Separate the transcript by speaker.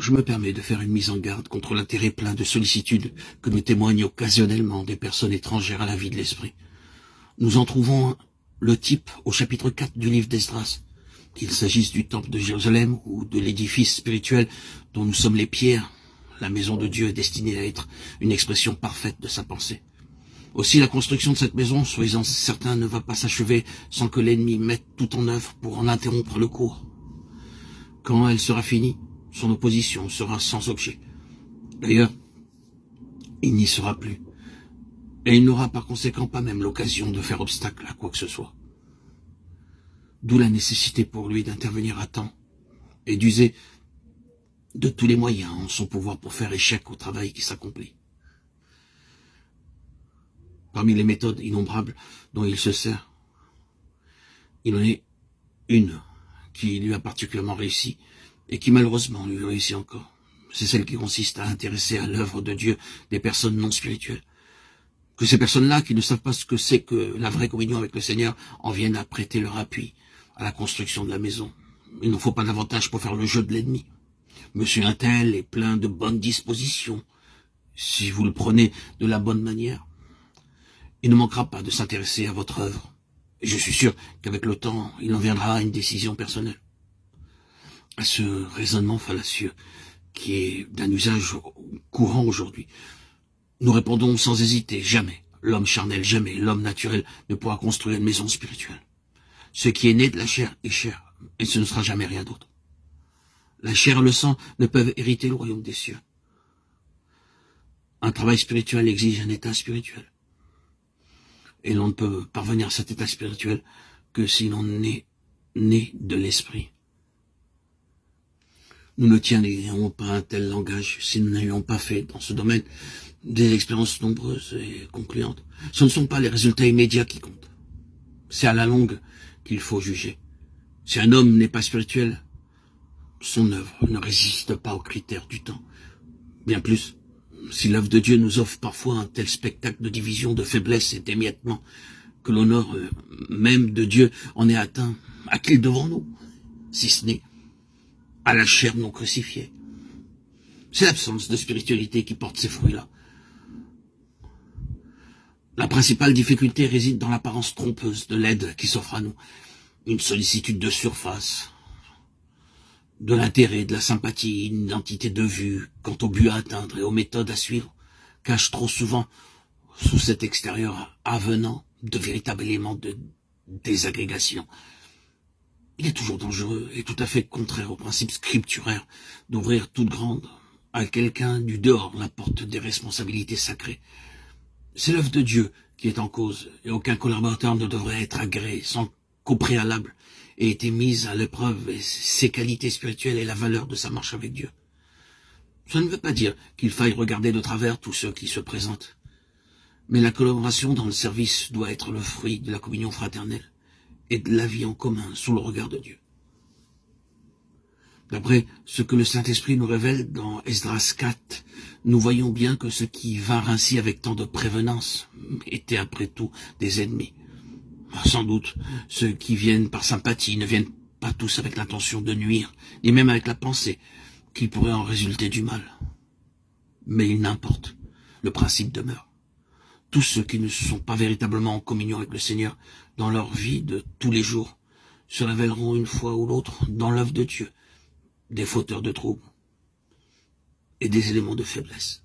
Speaker 1: Je me permets de faire une mise en garde contre l'intérêt plein de sollicitude que nous témoignent occasionnellement des personnes étrangères à la vie de l'esprit. Nous en trouvons le type au chapitre 4 du livre d'Esdras, qu'il s'agisse du temple de Jérusalem ou de l'édifice spirituel dont nous sommes les pierres. La maison de Dieu est destinée à être une expression parfaite de sa pensée. Aussi, la construction de cette maison, soyez-en certains, ne va pas s'achever sans que l'ennemi mette tout en œuvre pour en interrompre le cours. Quand elle sera finie, son opposition sera sans objet. D'ailleurs, il n'y sera plus. Et il n'aura par conséquent pas même l'occasion de faire obstacle à quoi que ce soit. D'où la nécessité pour lui d'intervenir à temps et d'user de tous les moyens en son pouvoir pour faire échec au travail qui s'accomplit. Parmi les méthodes innombrables dont il se sert, il en est une qui lui a particulièrement réussi et qui malheureusement lui réussit encore. C'est celle qui consiste à intéresser à l'œuvre de Dieu des personnes non spirituelles. Que ces personnes-là, qui ne savent pas ce que c'est que la vraie communion avec le Seigneur, en viennent à prêter leur appui à la construction de la maison. Il n'en faut pas davantage pour faire le jeu de l'ennemi. Monsieur Untel est plein de bonnes dispositions, si vous le prenez de la bonne manière. Il ne manquera pas de s'intéresser à votre œuvre. Et je suis sûr qu'avec le temps, il en viendra à une décision personnelle. À ce raisonnement fallacieux, qui est d'un usage courant aujourd'hui, nous répondons sans hésiter, jamais l'homme charnel, jamais l'homme naturel ne pourra construire une maison spirituelle. Ce qui est né de la chair est chair, et ce ne sera jamais rien d'autre. La chair et le sang ne peuvent hériter le royaume des cieux. Un travail spirituel exige un état spirituel. Et l'on ne peut parvenir à cet état spirituel que si l'on est né de l'esprit. Nous ne tiendrions pas un tel langage si nous n'avions pas fait dans ce domaine des expériences nombreuses et concluantes. Ce ne sont pas les résultats immédiats qui comptent. C'est à la longue qu'il faut juger. Si un homme n'est pas spirituel, son œuvre ne résiste pas aux critères du temps. Bien plus, si l'œuvre de Dieu nous offre parfois un tel spectacle de division, de faiblesse et d'émiettement, que l'honneur même de Dieu en est atteint, à qui devons-nous, si ce n'est à la chair non crucifiée? C'est l'absence de spiritualité qui porte ces fruits-là. La principale difficulté réside dans l'apparence trompeuse de l'aide qui s'offre à nous. Une sollicitude de surface, de l'intérêt, de la sympathie, une identité de vue quant au but à atteindre et aux méthodes à suivre, cache trop souvent, sous cet extérieur avenant, de véritables éléments de désagrégation. Il est toujours dangereux et tout à fait contraire au principe scripturaire d'ouvrir toute grande à quelqu'un du dehors la porte des responsabilités sacrées. C'est l'œuvre de Dieu qui est en cause et aucun collaborateur ne devrait être agréé sans qu'au préalable ait été mise à l'épreuve ses qualités spirituelles et la valeur de sa marche avec Dieu. Ça ne veut pas dire qu'il faille regarder de travers tous ceux qui se présentent. Mais la collaboration dans le service doit être le fruit de la communion fraternelle et de la vie en commun sous le regard de Dieu. D'après ce que le Saint-Esprit nous révèle dans Esdras 4, nous voyons bien que ceux qui vinrent ainsi avec tant de prévenance étaient après tout des ennemis. Sans doute, ceux qui viennent par sympathie ne viennent pas tous avec l'intention de nuire, ni même avec la pensée qu'il pourrait en résulter du mal. Mais il n'importe, le principe demeure. Tous ceux qui ne sont pas véritablement en communion avec le Seigneur dans leur vie de tous les jours se révéleront une fois ou l'autre dans l'œuvre de Dieu, des fauteurs de troubles et des éléments de faiblesse.